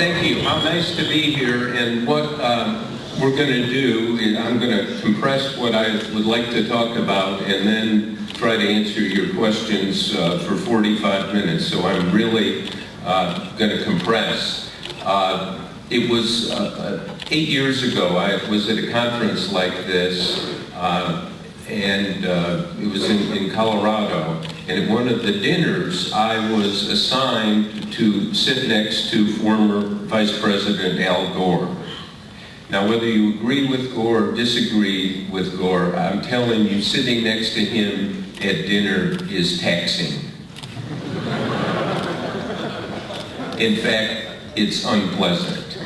Thank you. How nice to be here. And what we're going to do is I'm going to compress what I would like to talk about and then try to answer your questions for 45 minutes. So I'm really going to compress. It was 8 years ago. I was at a conference like this, and it was in Colorado. And at one of the dinners, I was assigned to sit next to former Vice President Al Gore. Now, whether you agree with Gore or disagree with Gore, I'm telling you, sitting next to him at dinner is taxing. In fact, it's unpleasant.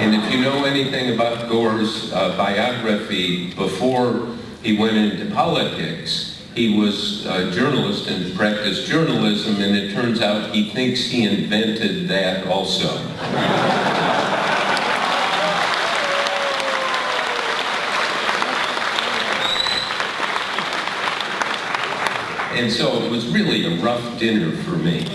And if you know anything about Gore's biography, before he went into politics, he was a journalist and practiced journalism, and it turns out he thinks he invented that also. And so it was really a rough dinner for me.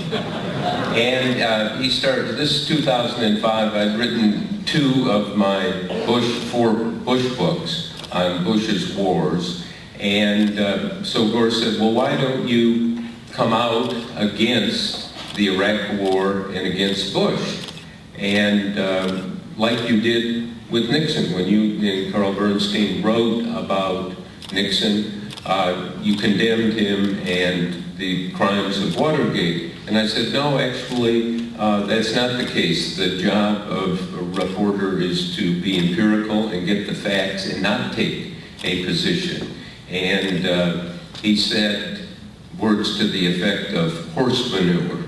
And he started, this is 2005, I'd written 2 of my 4 Bush books on Bush's wars. And so Gore said, well, why don't you come out against the Iraq War and against Bush? And like you did with Nixon, when you and Carl Bernstein wrote about Nixon, you condemned him and the crimes of Watergate. And I said, no, actually, that's not the case. The job of a reporter is to be empirical and get the facts and not take a position. And he said words to the effect of horse manure.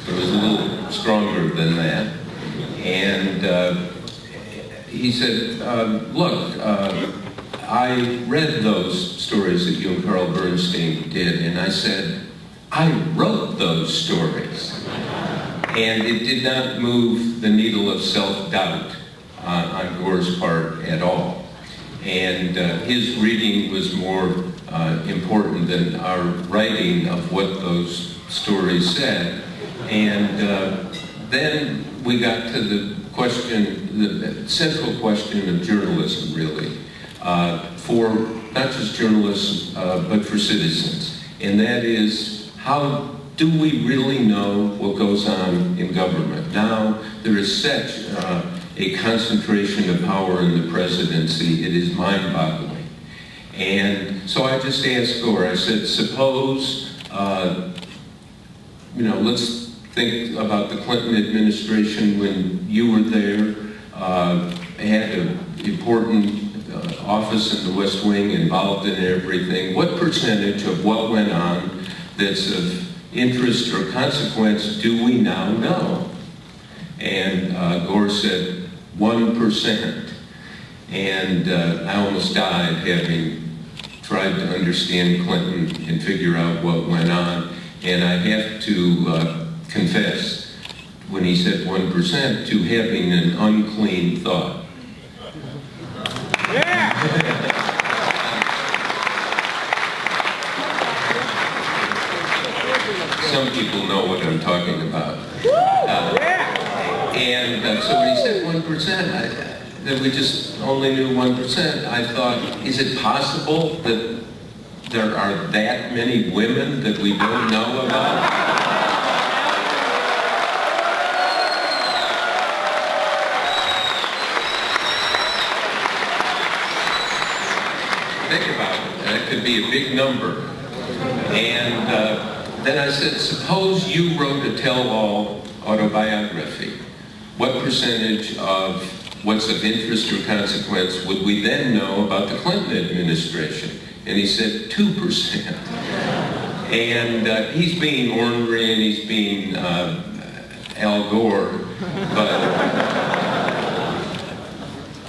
It was a little stronger than that. And he said, look, I read those stories that you and Carl Bernstein did, and I said, I wrote those stories. And it did not move the needle of self-doubt on Gore's part at all. And his reading was more important than our writing of what those stories said. And then we got to the question, the central question of journalism, really, for not just journalists, but for citizens. And that is, how do we really know what goes on in government? Now, there is such a concentration of power in the presidency, it is mind-boggling. And so I just asked Gore, I said, suppose, let's think about the Clinton administration when you were there, had an important office in the West Wing, involved in everything. What percentage of what went on that's of interest or consequence do we now know? And Gore said, 1%. And I almost died having tried to understand Clinton and figure out what went on. And I have to confess, when he said 1%, to having an unclean thought. Yeah! Some people know what I'm talking about. And so when he said 1%, that we just only knew 1%, I thought, is it possible that there are that many women that we don't know about? Think about it. That could be a big number. And then I said, suppose you wrote a tell-all autobiography. What percentage of what's of interest or consequence would we then know about the Clinton administration? And he said 2%. And he's being ornery and he's being Al Gore, but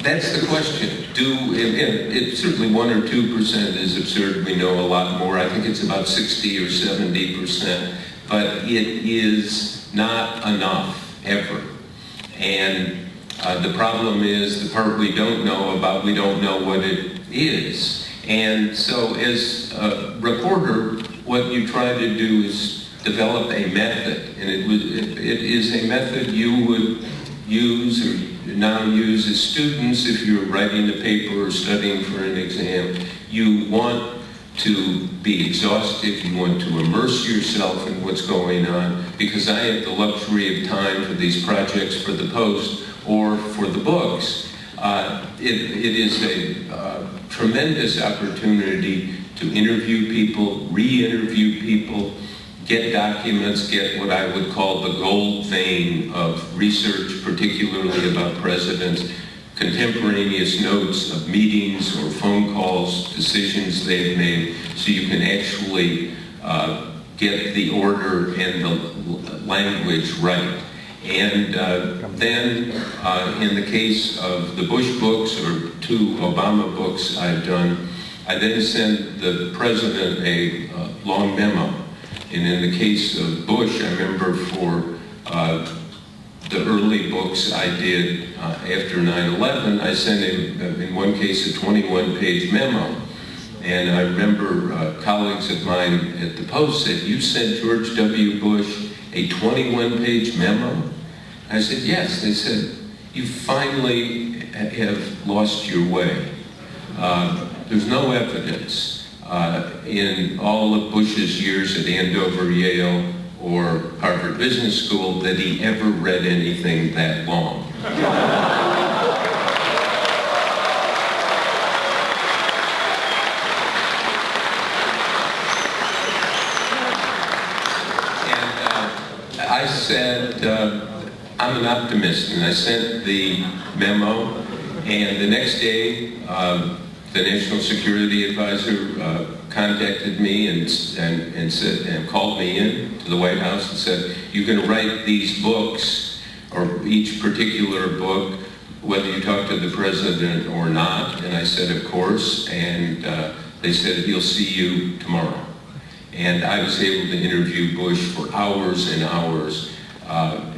that's the question. It's certainly 1 or 2% is absurd. We know a lot more. I think it's about 60 or 70%, but it is not enough ever. And the problem is the part we don't know about, we don't know what it is. And so as a reporter, what you try to do is develop a method, and it is a method you would use or now use as students if you're writing a paper or studying for an exam. You want to be exhaustive, you want to immerse yourself in what's going on, because I have the luxury of time for these projects for the Post or for the books. It is a tremendous opportunity to interview people, re-interview people, get documents, get what I would call the gold vein of research, particularly about presidents, contemporaneous notes of meetings or phone calls, decisions they've made, so you can actually get the order and the language right. And then, in the case of the Bush books or 2 Obama books I've done, I then send the president a long memo. And in the case of Bush, I remember for the early books I did after 9/11, I sent him, in one case, a 21-page memo. And I remember colleagues of mine at the Post said, "You sent George W. Bush a 21-page memo?" I said, "Yes." They said, "You finally have lost your way. There's no evidence in all of Bush's years at Andover, Yale, or Harvard Business School that he ever read anything that long." And I said, I'm an optimist, and I sent the memo, and the next day, the National Security Advisor contacted me and said, and called me in to the White House and said, "You're going to write these books, or each particular book, whether you talk to the president or not." And I said, "Of course." And they said, "He'll see you tomorrow." And I was able to interview Bush for hours and hours,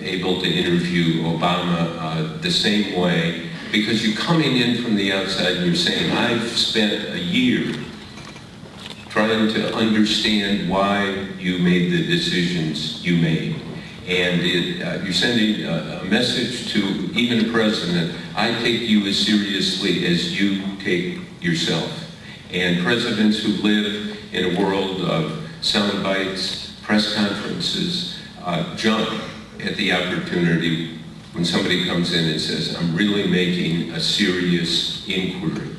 able to interview Obama the same way. Because you're coming in from the outside and you're saying, I've spent a year trying to understand why you made the decisions you made. And you're sending a message to even a president, I take you as seriously as you take yourself. And presidents who live in a world of sound bites, press conferences, jump at the opportunity when somebody comes in and says, I'm really making a serious inquiry.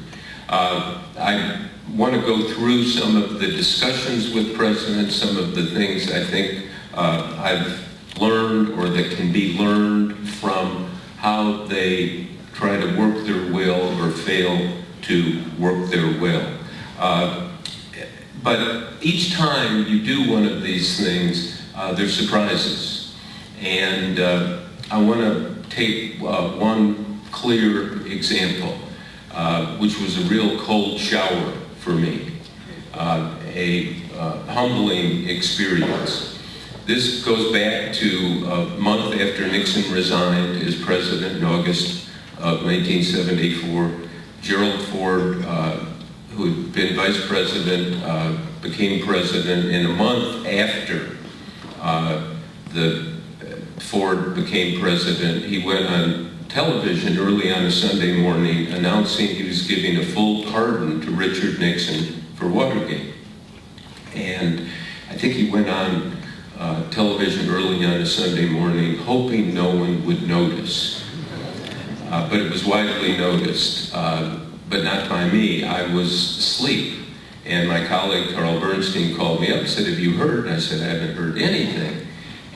I want to go through some of the discussions with presidents, some of the things I think I've learned or that can be learned from how they try to work their will or fail to work their will. But each time you do one of these things, there's surprises. And I want to take one clear example, which was a real cold shower for me, a humbling experience. This goes back to a month after Nixon resigned as president in August of 1974. Gerald Ford, who had been vice president, became president. And a month after Ford became president, he went on television early on a Sunday morning announcing he was giving a full pardon to Richard Nixon for Watergate. And I think he went on television early on a Sunday morning hoping no one would notice. But it was widely noticed, but not by me. I was asleep. And my colleague Carl Bernstein called me up and said, have you heard? And I said, I haven't heard anything.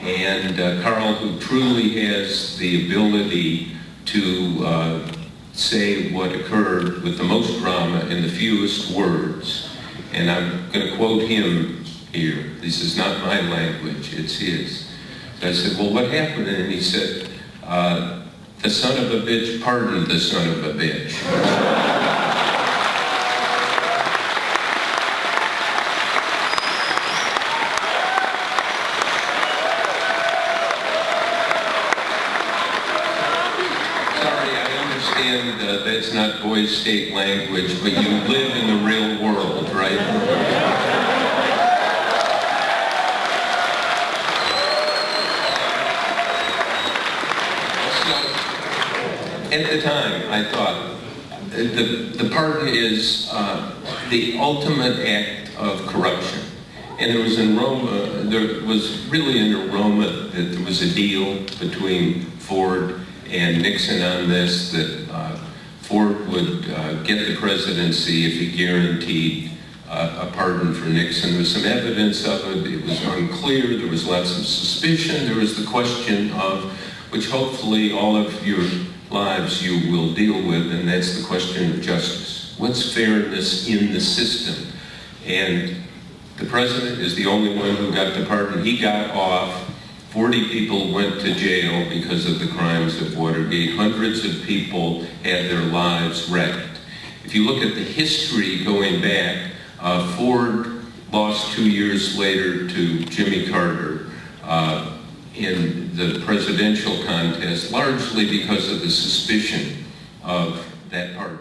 And Carl, who truly has the ability to say what occurred with the most drama in the fewest words, and I'm going to quote him here. This is not my language, it's his. So I said, well, what happened? And he said, the son of a bitch pardoned the son of a bitch. That's not boys' state language, but you live in the real world, right? I thought the pardon is the ultimate act of corruption. And it was in Rome, there was really an aroma that there was a deal between Ford and Nixon on this, that Ford would get the presidency if he guaranteed a pardon for Nixon. There was some evidence of it. It was unclear. There was lots of suspicion. There was the question of, which hopefully all of your lives you will deal with, and that's the question of justice. What's fairness in the system? And the president is the only one who got the pardon. He got off. 40 people went to jail because of the crimes of Watergate. Hundreds of people had their lives wrecked. If you look at the history going back, Ford lost 2 years later to Jimmy Carter in the presidential contest, largely because of the suspicion of that pardon.